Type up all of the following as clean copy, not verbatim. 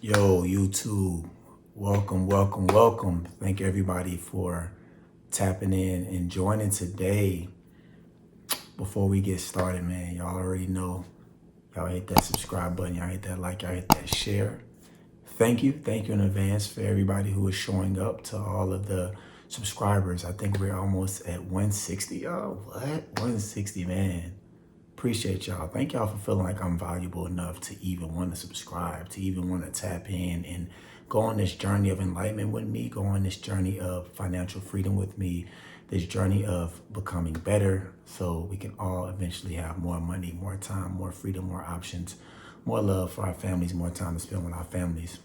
Yo, YouTube, welcome. Thank everybody for tapping in and joining today. Before we get started, man, y'all already know, y'all hit that subscribe button, y'all hit that like, y'all hit that share. Thank you in advance for everybody who is showing up, to all of the subscribers. I think we're almost at 160, y'all. What? 160, man. Appreciate y'all. Thank y'all for feeling like I'm valuable enough to even want to subscribe, to even want to tap in and go on this journey of enlightenment with me, go on this journey of financial freedom with me, this journey of becoming better so we can all eventually have more money, more time, more freedom, more options, more love for our families, more time to spend with our families.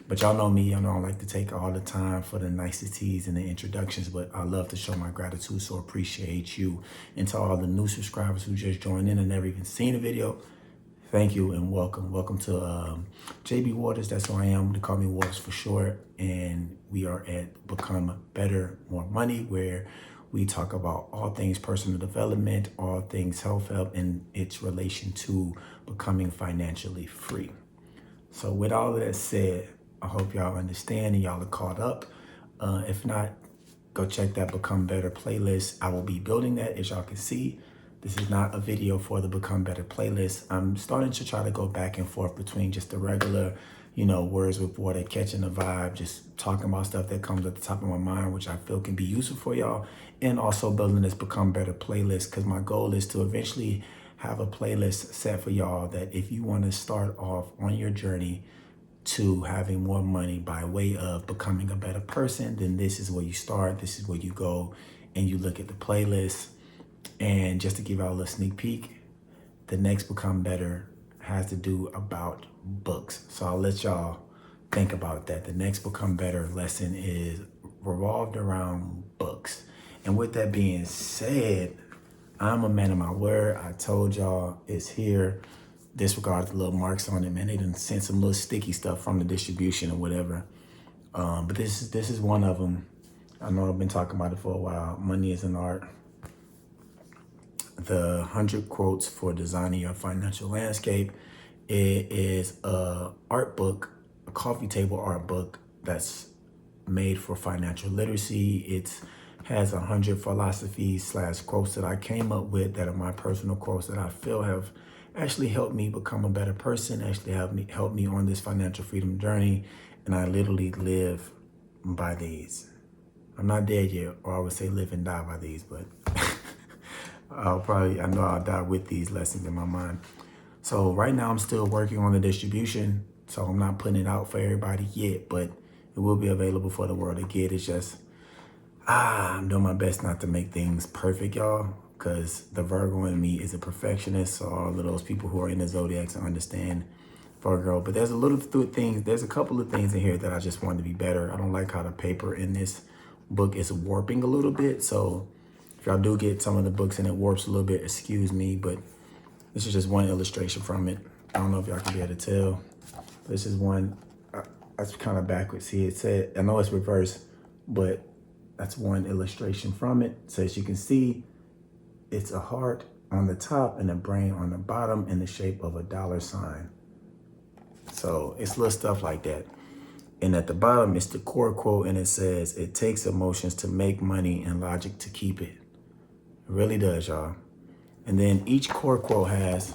But y'all know me, y'all know I like to take all the time for the niceties and the introductions, but I love to show my gratitude, so appreciate you. And to all the new subscribers who just joined in and never even seen a video, thank you and welcome. Welcome to JB Waters, that's who I am. They call me Waters for short. And we are at Become Better, More Money, where we talk about all things personal development, all things self-help, and its relation to becoming financially free. So with all of that said, I hope y'all understand and y'all are caught up. If not, go check that Become Better playlist. I will be building that, as y'all can see. This is not a video for the Become Better playlist. I'm starting to try to go back and forth between just the regular, words with water, catching the vibe, just talking about stuff that comes at the top of my mind, which I feel can be useful for y'all, and also building this Become Better playlist, because my goal is to eventually have a playlist set for y'all that if you want to start off on your journey to having more money by way of becoming a better person, then this is where you start, this is where you go, and you look at the playlist. And just to give y'all a sneak peek, the next Become Better has to do about books. So I'll let y'all think about that. The next Become Better lesson is revolved around books. And with that being said, I'm a man of my word. I told y'all it's here. Disregard the little marks on it, man. They done sent some little sticky stuff from the distribution or whatever. But this is one of them. I know I've been talking about it for a while. Money is an art. The 100 quotes for designing your financial landscape. It is a art book, a coffee table art book that's made for financial literacy. It has 100 philosophies / quotes that I came up with that are my personal quotes that I feel have actually helped me become a better person, actually helped me on this financial freedom journey. And I literally live by these. I'm not dead yet, or I would say live and die by these, but I know I'll die with these lessons in my mind. So right now I'm still working on the distribution, so I'm not putting it out for everybody yet, but it will be available for the world to get. It's just, I'm doing my best not to make things perfect, y'all, because the Virgo in me is a perfectionist. So all of those people who are in the zodiacs understand Virgo. But there's a couple of things in here that I just want to be better. I don't like how the paper in this book is warping a little bit. So if y'all do get some of the books and it warps a little bit, excuse me, but this is just one illustration from it. I don't know if y'all can be able to tell. This is one, that's kind of backwards. See, it said, I know it's reversed, but that's one illustration from it. So as you can see, it's a heart on the top and a brain on the bottom in the shape of a $sign. So it's little stuff like that. And at the bottom, it's the core quote, and it says, "It takes emotions to make money and logic to keep it." It really does, y'all. And then each core quote has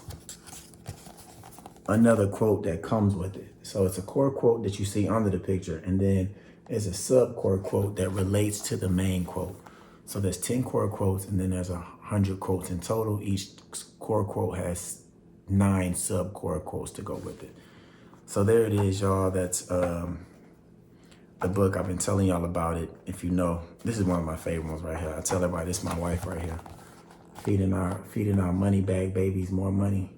another quote that comes with it. So it's a core quote that you see under the picture, and then there's a sub core quote that relates to the main quote. So there's 10 core quotes, and then there's 100 quotes in total. Each core quote has 9 sub core quotes to go with it. So there it is, y'all. That's the book. I've been telling y'all about it. If you know, this is one of my favorite ones right here. I tell everybody, this is my wife right here. Feeding our money bag babies more money.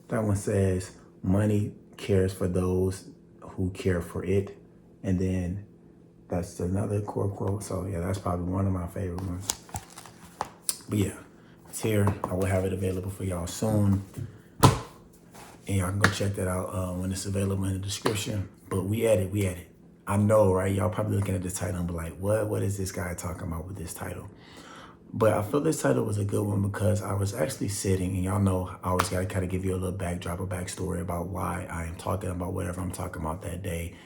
That one says, "Money cares for those who care for it." And then that's another core quote. So yeah, that's probably one of my favorite ones. But yeah, it's here. I will have it available for y'all soon. And y'all can go check that out when it's available in the description. But we at it. I know, right? Y'all probably looking at the title and be like, what is this guy talking about with this title? But I feel this title was a good one because I was actually sitting, and y'all know I always got to kind of give you a little backdrop, a backstory about why I am talking about whatever I'm talking about that day.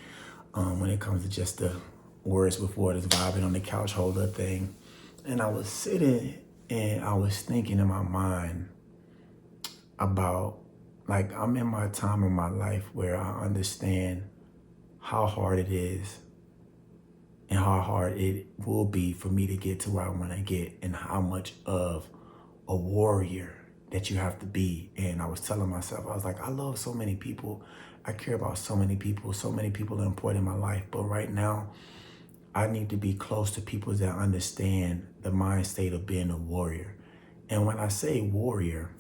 When it comes to just the words before this vibing on the couch holder thing. And I was sitting and I was thinking in my mind about, like, I'm in my time in my life where I understand how hard it is and how hard it will be for me to get to where I want to get, and how much of a warrior that you have to be. And I was telling myself, I was like, I love so many people. I care about so many people. So many people are important in my life. But right now, I need to be close to people that understand the mind state of being a warrior. And when I say warrior,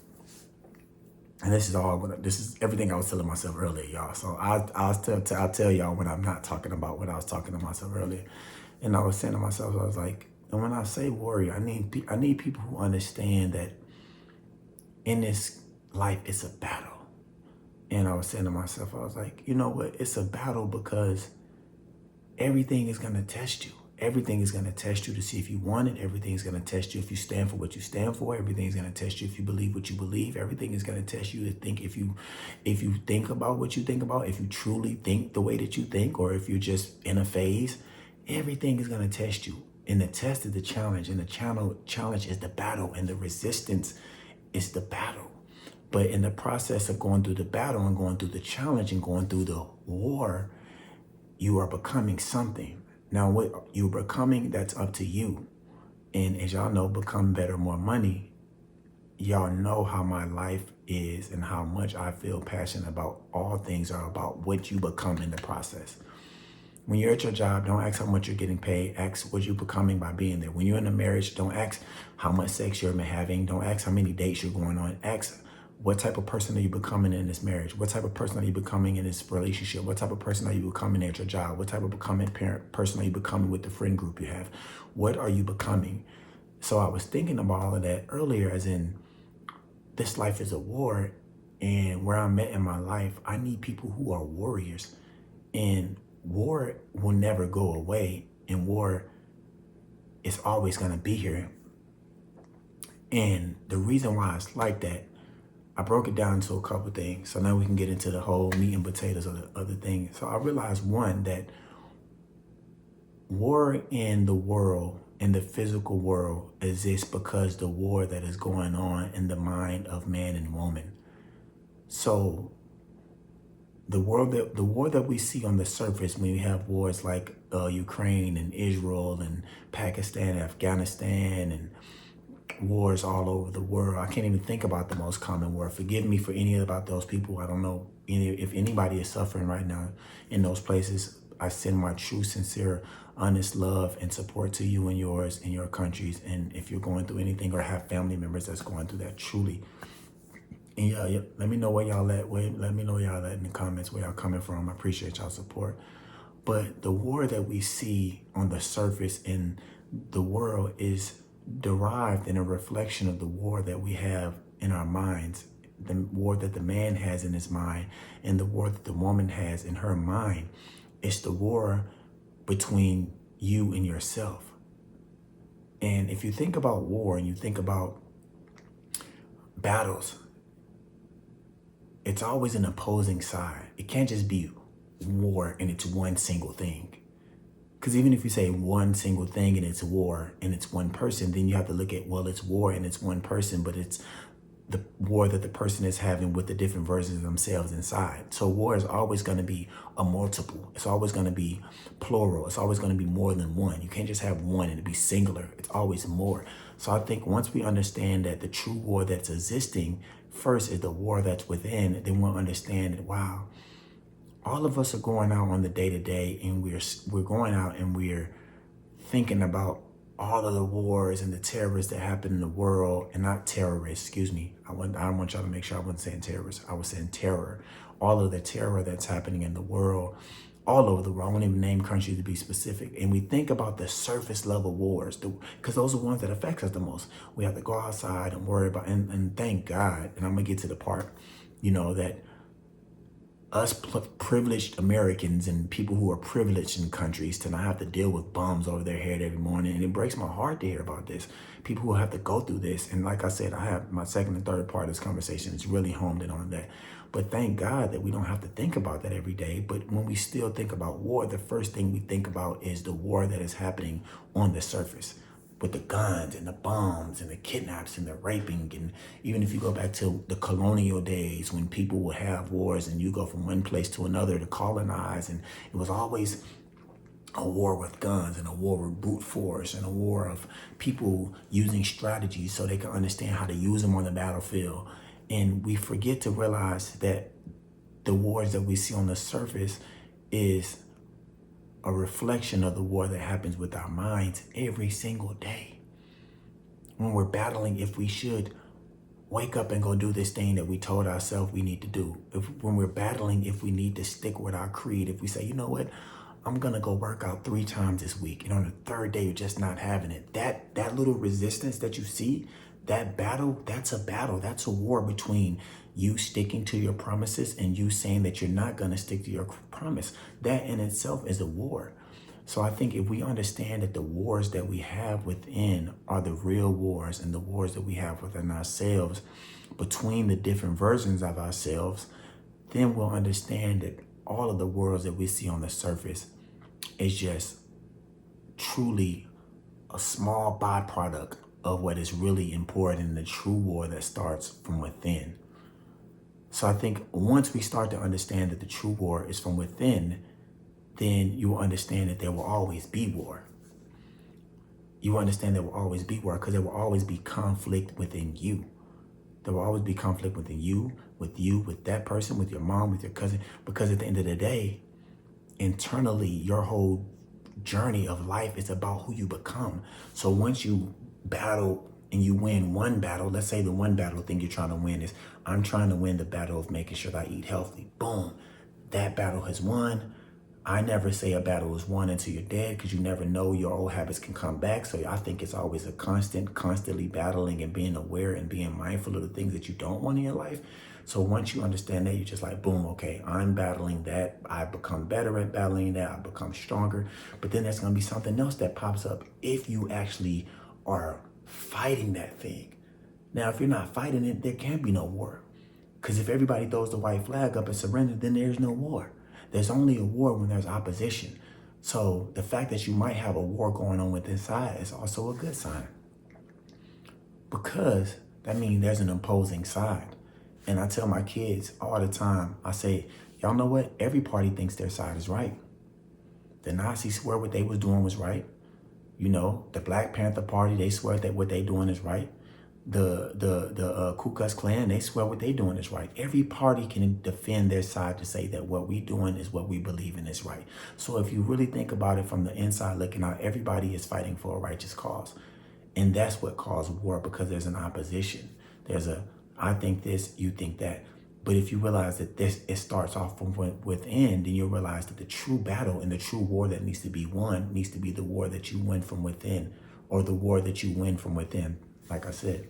and this is everything I was telling myself earlier, y'all. So I'll tell y'all when I'm not talking about what I was talking to myself earlier. And I was saying to myself, I was like, and when I say warrior, I need people who understand that in this life, it's a battle. And I was saying to myself, I was like, you know what? It's a battle because everything is going to test you. Everything is going to test you to see if you want it. Everything is going to test you if you stand for what you stand for. Everything is going to test you if you believe what you believe. Everything is going to test you to think if you think about what you think about, if you truly think the way that you think, or if you're just in a phase. Everything is going to test you. And the test is the challenge, and the challenge is the battle, and the resistance is the battle. But in the process of going through the battle and going through the challenge and going through the war, you are becoming something. Now, what you're becoming, that's up to you. And as y'all know, become better, more money. Y'all know how my life is and how much I feel passionate about. All things are about what you become in the process. When you're at your job, don't ask how much you're getting paid. Ask what you're becoming by being there. When you're in a marriage, don't ask how much sex you're having. Don't ask how many dates you're going on. Ask, what type of person are you becoming in this marriage? What type of person are you becoming in this relationship? What type of person are you becoming at your job? What type of person are you becoming with the friend group you have? What are you becoming? So I was thinking about all of that earlier, as in, this life is a war, and where I'm at in my life, I need people who are warriors. And war will never go away, and war is always going to be here. And the reason why it's like that, I broke it down into a couple things. So now we can get into the whole meat and potatoes of the other thing. So I realized, one, that war in the world, in the physical world, exists because the war that is going on in the mind of man and woman. So the war that we see on the surface, when you have wars like Ukraine and Israel and Pakistan and Afghanistan, and wars all over the world. I can't even think about the most common war. Forgive me for any about those people. I don't know if anybody is suffering right now in those places. I send my true, sincere, honest love and support to you and yours and your countries. And if you're going through anything or have family members that's going through that, truly. And yeah, let me know where y'all at. Let me know where y'all at in the comments, where y'all coming from. I appreciate y'all support. But the war that we see on the surface in the world is derived in a reflection of the war that we have in our minds, the war that the man has in his mind, and the war that the woman has in her mind. It's the war between you and yourself. And if you think about war and you think about battles, it's always an opposing side. It can't just be war and it's one single thing. Because even if you say one single thing and it's war and it's one person, then you have to look at, well, it's war and it's one person, but it's the war that the person is having with the different versions of themselves inside. So war is always going to be a multiple. It's always going to be plural. It's always going to be more than one. You can't just have one and it be singular. It's always more. So I think once we understand that the true war that's existing first is the war that's within, then we'll understand that, wow, all of us are going out on the day-to-day, and we're going out and we're thinking about all of the wars and the terrorists that happen in the world, and not terrorists, excuse me. I want y'all to make sure I wasn't saying terrorists. I was saying terror. All of the terror that's happening in the world, all over the world. I won't even name countries to be specific. And we think about the surface level wars, because those are the ones that affect us the most. We have to go outside and worry about, and thank God, and I'm gonna get to the part, that us privileged Americans and people who are privileged in countries to not have to deal with bombs over their head every morning. And it breaks my heart to hear about this. People who have to go through this. And like I said, I have my second and third part of this conversation is really homed in on that. But thank God that we don't have to think about that every day. But when we still think about war, the first thing we think about is the war that is happening on the surface, with the guns and the bombs and the kidnaps and the raping. And even if you go back to the colonial days when people would have wars and you go from one place to another to colonize, and it was always a war with guns and a war with brute force and a war of people using strategies so they can understand how to use them on the battlefield. And we forget to realize that the wars that we see on the surface is a reflection of the war that happens with our minds every single day. When we're battling, if we should wake up and go do this thing that we told ourselves we need to do. When we're battling, if we need to stick with our creed, if we say, you know what, I'm gonna go work out 3 times this week, and on the third day you're just not having it. That little resistance that you see, that battle, that's a battle. That's a war between you sticking to your promises and you saying that you're not going to stick to your promise. That in itself is a war. So I think if we understand that the wars that we have within are the real wars, and the wars that we have within ourselves between the different versions of ourselves, then we'll understand that all of the wars that we see on the surface is just truly a small byproduct of what is really important in the true war that starts from within. So I think once we start to understand that the true war is from within, then you will understand that there will always be war. You understand there will always be war because there will always be conflict within you. There will always be conflict within you, with that person, with your mom, with your cousin, because at the end of the day, internally, your whole journey of life is about who you become. So once you battle and you win one battle, let's say the one battle thing you're trying to win is, I'm trying to win the battle of making sure that I eat healthy. Boom, that battle has won. I never say a battle is won until you're dead, because you never know, your old habits can come back. So I think it's always a constantly battling and being aware and being mindful of the things that you don't want in your life. So once you understand that, you're just like, boom, okay, I'm battling that. I become better at battling that. I become stronger. But then there's going to be something else that pops up if you actually are fighting that thing. Now, if you're not fighting it, there can be no war. Because if everybody throws the white flag up and surrenders, then there's no war. There's only a war when there's opposition. So the fact that you might have a war going on with inside is also a good sign, because that means there's an opposing side. And I tell my kids all the time, I say, y'all know what? Every party thinks their side is right. The Nazis swear what they was doing was right. You know, the Black Panther Party, they swear that what they doing is right. The Ku Klux Klan, they swear what they doing is right. Every party can defend their side to say that what we doing is what we believe in is right. So if you really think about it from the inside looking out, everybody is fighting for a righteous cause. And that's what caused war, because there's an opposition. There's a, I think this, you think that. But if you realize that this, it starts off from within, then you'll realize that the true battle and the true war that needs to be won needs to be the war that you win from within, or the war that you win from within, like I said.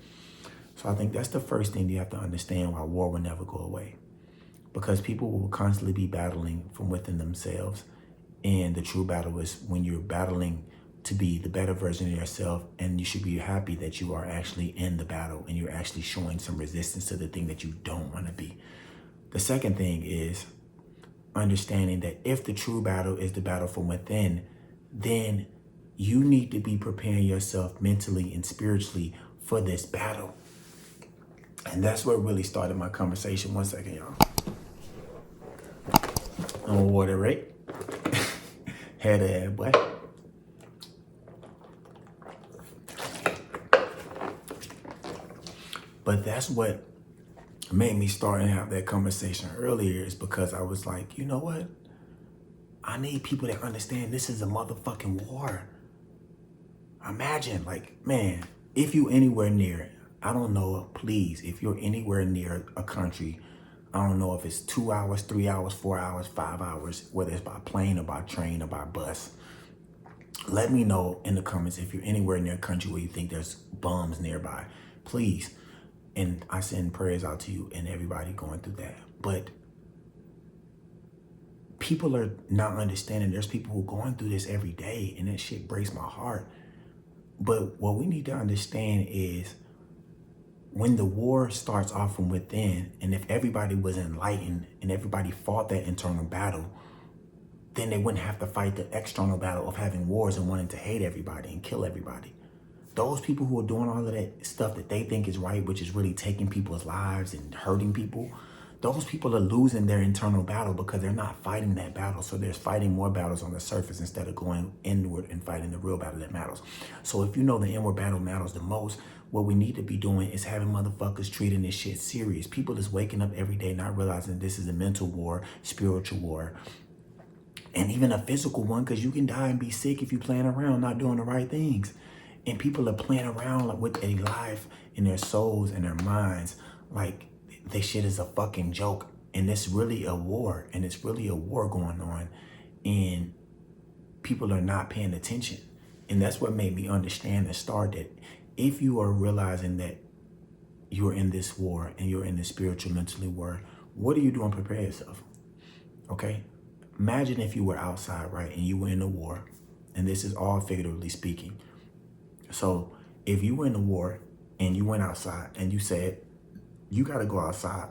So I think that's the first thing you have to understand, why war will never go away. Because people will constantly be battling from within themselves. And the true battle is when you're battling to be the better version of yourself, and you should be happy that you are actually in the battle and you're actually showing some resistance to the thing that you don't want to be. The second thing is understanding that if the true battle is the battle from within, then you need to be preparing yourself mentally and spiritually for this battle. And that's what really started my conversation. One second, y'all. I'm gonna water right. Head ahead, boy. But that's what made me start and have that conversation earlier, is because I was like, you know what? I need people that understand this is a motherfucking war. Imagine, like, man, if you anywhere near it, I don't know, please, if you're anywhere near a country, I don't know if it's 2 hours, 3 hours, 4 hours, 5 hours, whether it's by plane or by train or by bus, let me know in the comments if you're anywhere near a country where you think there's bombs nearby, please. And I send prayers out to you and everybody going through that. But people are not understanding. There's people who are going through this every day, and that shit breaks my heart. But what we need to understand is when the war starts off from within, and if everybody was enlightened and everybody fought that internal battle, then they wouldn't have to fight the external battle of having wars and wanting to hate everybody and kill everybody. Those people who are doing all of that stuff that they think is right, which is really taking people's lives and hurting people, those people are losing their internal battle because they're not fighting that battle. So they're fighting more battles on the surface instead of going inward and fighting the real battle that matters. So if you know the inward battle matters the most, what we need to be doing is having motherfuckers treating this shit serious. People is waking up every day not realizing this is a mental war, spiritual war, and even a physical one, because you can die and be sick if you're playing around not doing the right things. And people are playing around with their life and their souls and their minds like this shit is a fucking joke. And it's really a war. And it's really a war going on. And people are not paying attention. And that's what made me understand and start that if you are realizing that you're in this war and you're in the spiritual mentally war, what are you doing to prepare yourself? Okay? Imagine if you were outside, right? And you were in a war. And this is all figuratively speaking. So if you were in a war and you went outside and you said, you got to go outside.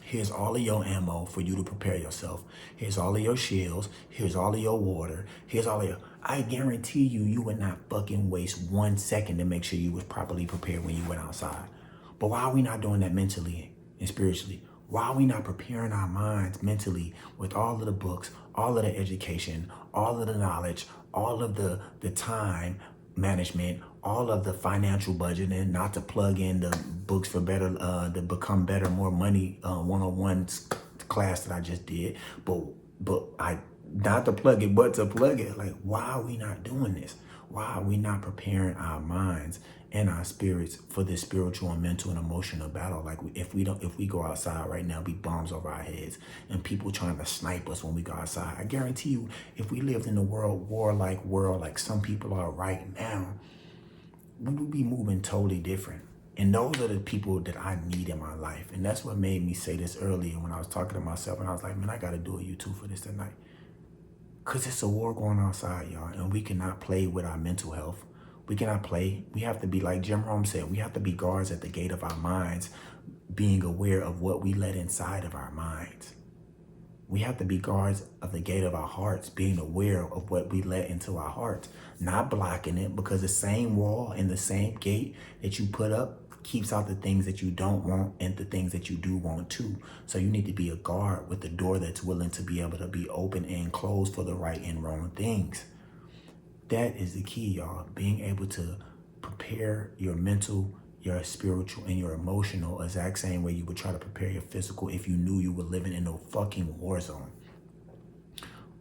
Here's all of your ammo for you to prepare yourself. Here's all of your shields. Here's all of your water. Here's all of your, I guarantee you, you would not fucking waste 1 second to make sure you was properly prepared when you went outside. But why are we not doing that mentally and spiritually? Why are we not preparing our minds mentally with all of the books, all of the education, all of the knowledge, all of the time management, all of the financial budgeting, not to plug in the books for better, the Become Better, More Money 101 class that I just did, but I, not to plug it, but to plug it. Like, why are we not doing this? Why are we not preparing our minds and our spirits for this spiritual and mental and emotional battle? Like, if we go outside right now, be bombs over our heads and people trying to snipe us when we go outside. I guarantee you, if we lived in a warlike world like some people are right now, we would be moving totally different. And those are the people that I need in my life. And that's what made me say this earlier when I was talking to myself, and I was like, man, I got to do a YouTube for this tonight. Because it's a war going outside, y'all, and we cannot play with our mental health. We cannot play. We have to be, like Jim Rome said, we have to be guards at the gate of our minds, being aware of what we let inside of our minds. We have to be guards of the gate of our hearts, being aware of what we let into our hearts, not blocking it, because the same wall and the same gate that you put up keeps out the things that you don't want and the things that you do want too. So you need to be a guard with the door that's willing to be able to be open and closed for the right and wrong things. That is the key, y'all. Being able to prepare your mental, your spiritual, and your emotional exact same way you would try to prepare your physical if you knew you were living in a fucking war zone.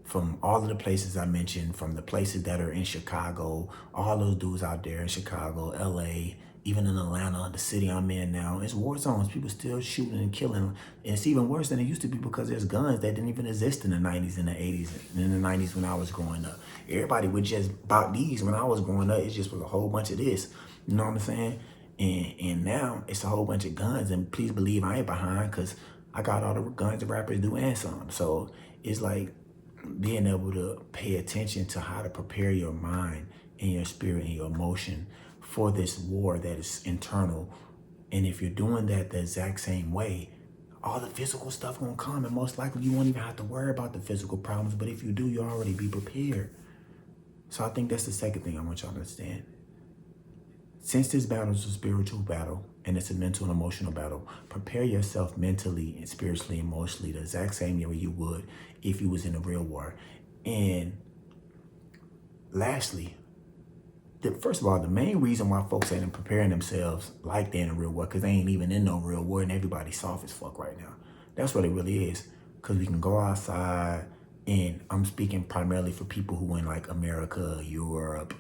From all of the places I mentioned, from the places that are in Chicago, all those dudes out there in Chicago, LA, even in Atlanta, the city I'm in now, it's war zones. People still shooting and killing. And it's even worse than it used to be because there's guns that didn't even exist in the 90s and the 80s and in the 90s when I was growing up. Everybody would just bought these when I was growing up. It just was a whole bunch of this. You know what I'm saying? And now it's a whole bunch of guns. And please believe I ain't behind because I got all the guns the rappers do and some. So it's like being able to pay attention to how to prepare your mind and your spirit and your emotion for this war that is internal. And if you're doing that the exact same way, all the physical stuff gonna come, and most likely you won't even have to worry about the physical problems. But if you do, you'll already be prepared. So I think that's the second thing I want y'all to understand. Since this battle is a spiritual battle and it's a mental and emotional battle, prepare yourself mentally and spiritually, emotionally, the exact same way you would if you was in a real war. And lastly, first of all, the main reason why folks ain't preparing themselves like they're in a real war, because they ain't even in no real war and everybody's soft as fuck right now. That's what it really is. Because we can go outside, and I'm speaking primarily for people who in like America, Europe,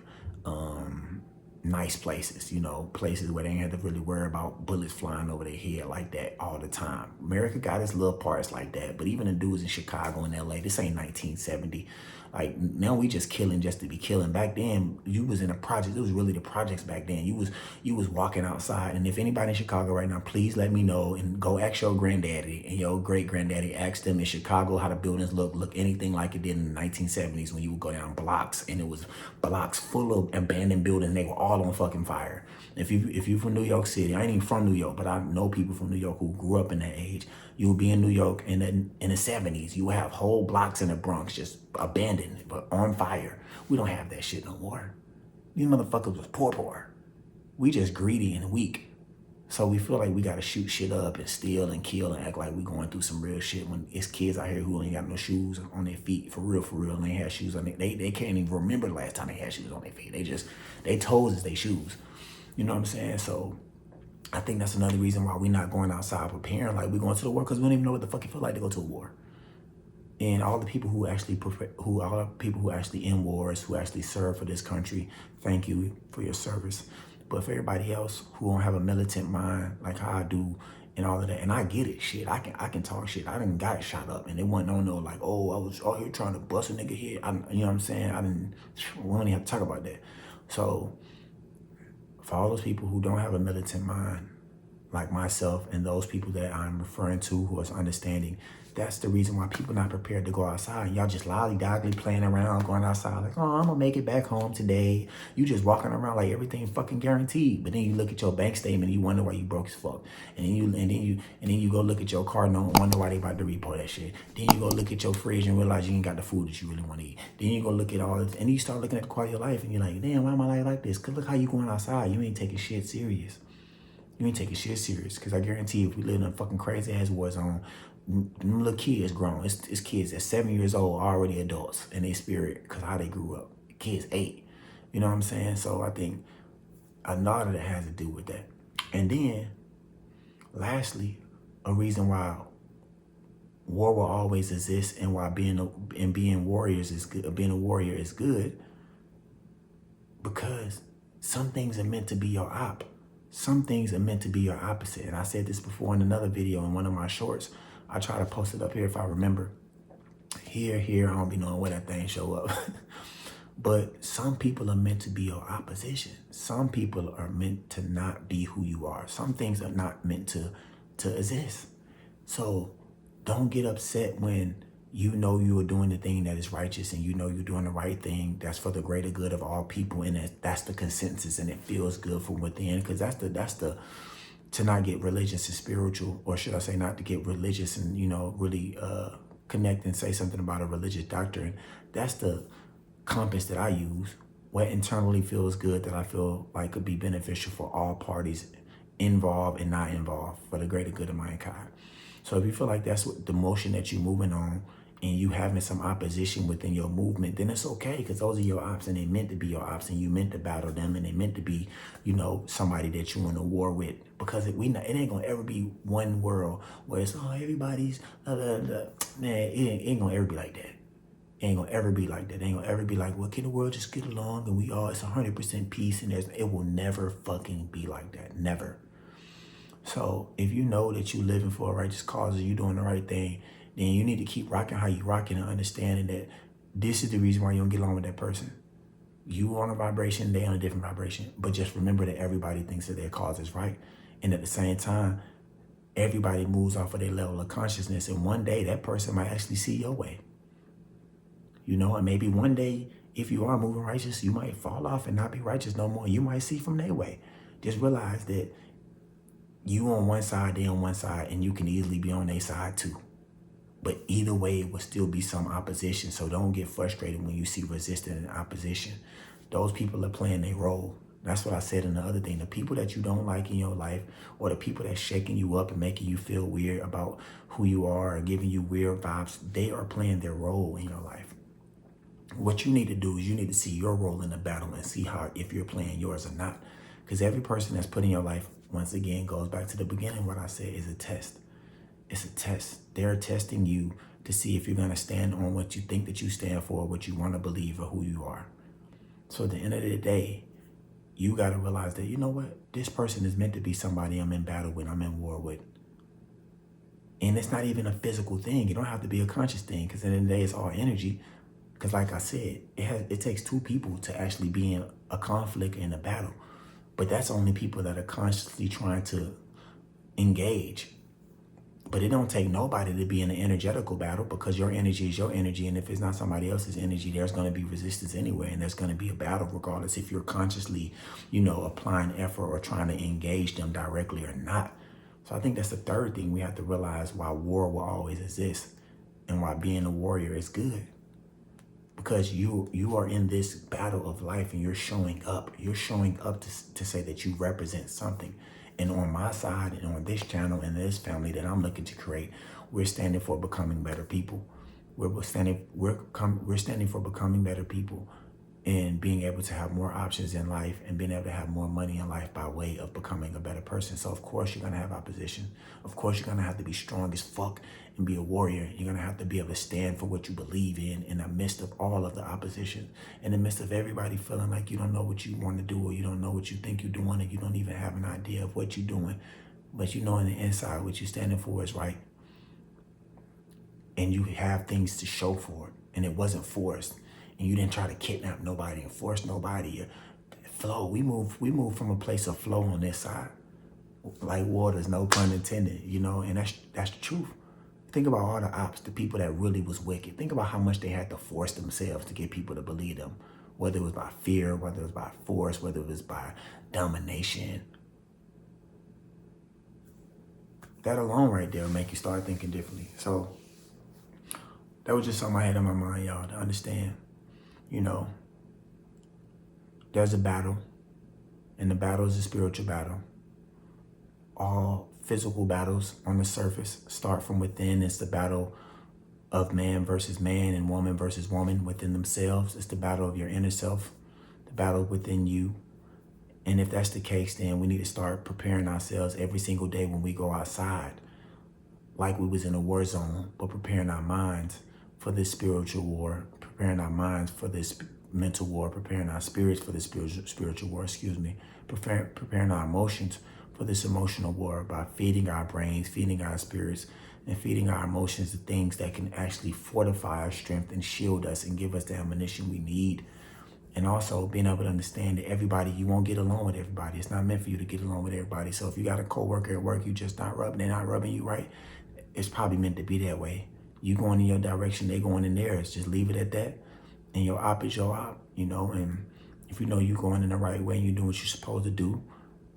nice places, places where they ain't have to really worry about bullets flying over their head like that all the time. America got its little parts like that, but even the dudes in Chicago and LA, this ain't 1970. Like now we just killing just to be killing. Back then, you was in a project. It was really the projects back then. You was walking outside, and if anybody in Chicago right now, please let me know and go ask your granddaddy and your great granddaddy. Ask them in Chicago how the buildings look anything like it did in the 1970s when you would go down blocks and it was blocks full of abandoned buildings. And they were all on fucking fire. If you from New York City, I ain't even from New York, but I know people from New York who grew up in that age. You will be in New York in the 70s. You will have whole blocks in the Bronx just abandoned, but on fire. We don't have that shit no more. These motherfuckers was poor. We just greedy and weak. So we feel like we gotta shoot shit up and steal and kill and act like we going through some real shit when it's kids out here who ain't got no shoes on their feet for real, and they have shoes on their, they can't even remember the last time they had shoes on their feet. They toes is their shoes. You know what I'm saying? So I think that's another reason why we're not going outside preparing like we're going to the war, because we don't even know what the fuck it feel like to go to a war. And all the people who actually in wars, who actually serve for this country, thank you for your service. But for everybody else who don't have a militant mind like how I do and all of that, and I get it, shit, I can talk shit. I done got shot up, and they want no like, oh, I was out here trying to bust a nigga head. You know what I'm saying? We don't even have to talk about that. So for all those people who don't have a militant mind, like myself and those people that I'm referring to who is understanding, that's the reason why people not prepared to go outside. Y'all just lollydoggly playing around, going outside like, oh, I'm gonna make it back home today. You just walking around like everything fucking guaranteed. But then you look at your bank statement and you wonder why you broke as fuck. And then you go look at your car and wonder why they about to repo that shit. Then you go look at your fridge and realize you ain't got the food that you really want to eat. Then you go look at all this, and you start looking at the quality of life and you're like, damn, why am I like this? Cause look how you going outside. You ain't taking shit serious. You ain't taking shit serious, because I guarantee you, if we live in a fucking crazy ass war zone, them little kids grown. It's kids at 7 years old already adults in their spirit because how they grew up. Kids 8. You know what I'm saying? So I think a lot of that has to do with that. And then, lastly, a reason why war will always exist and why being warriors is good, being a warrior is good, because some things are meant to be your op. Some things are meant to be your opposite. And I said this before in another video in one of my shorts. I try to post it up here if I remember. Here, I don't be knowing where that thing show up. But some people are meant to be your opposition. Some people are meant to not be who you are. Some things are not meant to exist. So don't get upset when you know you are doing the thing that is righteous and you know you're doing the right thing that's for the greater good of all people, and that's the consensus and it feels good from within, because that's the to not get religious and spiritual, or should I say not to get religious and really connect and say something about a religious doctrine. That's the compass that I use. What internally feels good that I feel like could be beneficial for all parties involved and not involved, for the greater good of mankind. So if you feel like that's what the motion that you're moving on, and you having some opposition within your movement, then it's okay, because those are your ops and they meant to be your ops, and you meant to battle them, and they meant to be, somebody that you in a war with, because it ain't gonna ever be one world where it's, oh, everybody's, man, it ain't gonna ever be like that. It ain't gonna ever be like that. It ain't gonna ever be like, well, can the world just get along and it's 100% peace, and it will never fucking be like that. Never. So if you know that you living for a righteous cause and you doing the right thing, then you need to keep rocking how you rocking, and understanding that this is the reason why you don't get along with that person. You on a vibration, they on a different vibration. But just remember that everybody thinks that their cause is right. And at the same time, everybody moves off of their level of consciousness. And one day that person might actually see your way. And maybe one day, if you are moving righteous, you might fall off and not be righteous no more. You might see from their way. Just realize that you on one side, they on one side, and you can easily be on their side too. But either way, it will still be some opposition. So don't get frustrated when you see resistance and opposition. Those people are playing their role. That's what I said in the other thing. The people that you don't like in your life, or the people that's shaking you up and making you feel weird about who you are or giving you weird vibes, they are playing their role in your life. What you need to do is you need to see your role in the battle and see if you're playing yours or not. Because every person that's put in your life, once again, goes back to the beginning. What I said is a test. It's a test. They're testing you to see if you're going to stand on what you think that you stand for, what you want to believe, or who you are. So at the end of the day, you got to realize that, you know what? This person is meant to be somebody I'm in battle with, I'm in war with. And it's not even a physical thing. It don't have to be a conscious thing, because at the end of the day, it's all energy. Because like I said, it takes two people to actually be in a conflict and a battle. But that's only people that are consciously trying to engage. But it don't take nobody to be in an energetical battle, because your energy is your energy. And if it's not somebody else's energy, there's going to be resistance anyway. And there's going to be a battle regardless if you're consciously, applying effort or trying to engage them directly or not. So I think that's the third thing we have to realize, why war will always exist and why being a warrior is good. Because you are in this battle of life and you're showing up. You're showing up to say that you represent something. And on my side and on this channel and this family that I'm looking to create, we're standing for becoming better people. We're standing for becoming better people and being able to have more options in life and being able to have more money in life by way of becoming a better person. So of course you're going to have opposition. Of course you're going to have to be strong as fuck and be a warrior. You're going to have to be able to stand for what you believe in the midst of all of the opposition, in the midst of everybody feeling like you don't know what you want to do, or you don't know what you think you're doing, and you don't even have an idea of what you're doing. But you know in the inside what you're standing for is right. And you have things to show for it. And it wasn't forced. And you didn't try to kidnap nobody and force nobody. Flow. We move from a place of flow on this side. Like waters, no pun intended, and that's the truth. Think about all the ops, the people that really was wicked. Think about how much they had to force themselves to get people to believe them. Whether it was by fear, whether it was by force, whether it was by domination. That alone right there will make you start thinking differently. So that was just something I had in my mind, y'all, to understand. There's a battle, and the battle is a spiritual battle. All physical battles on the surface start from within. It's the battle of man versus man and woman versus woman within themselves. It's the battle of your inner self, the battle within you. And if that's the case, then we need to start preparing ourselves every single day when we go outside, like we was in a war zone, but preparing our minds for this spiritual war, preparing our minds for this mental war, preparing our spirits for this spiritual war, preparing our emotions for this emotional war by feeding our brains, feeding our spirits, and feeding our emotions the things that can actually fortify our strength and shield us and give us the ammunition we need. And also being able to understand that you won't get along with everybody. It's not meant for you to get along with everybody. So if you got a coworker at work, they're not rubbing you right, it's probably meant to be that way. You going in your direction, they going in theirs. Just leave it at that. And your op is your op, and if you know you're going in the right way and you're doing what you're supposed to do,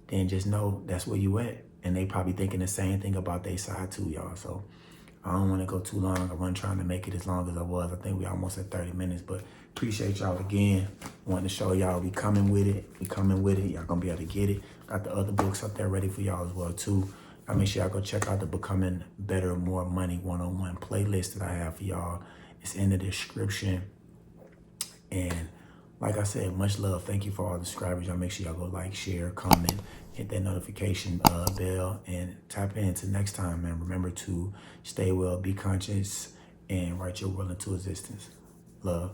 then just know that's where you at. And they probably thinking the same thing about their side too, y'all. So I don't want to go too long. I wasn't trying to make it as long as I was. I think we almost at 30 minutes, but appreciate y'all again. Wanting to show y'all we coming with it. Y'all gonna be able to get it. Got the other books up there ready for y'all as well too. I make sure y'all go check out the Becoming Better, More Money 101 playlist that I have for y'all. It's in the description. And like I said, much love. Thank you for all the subscribers. Y'all make sure y'all go like, share, comment, hit that notification bell, and tap in. Till next time, man. Remember to stay well, be conscious, and write your will into existence. Love.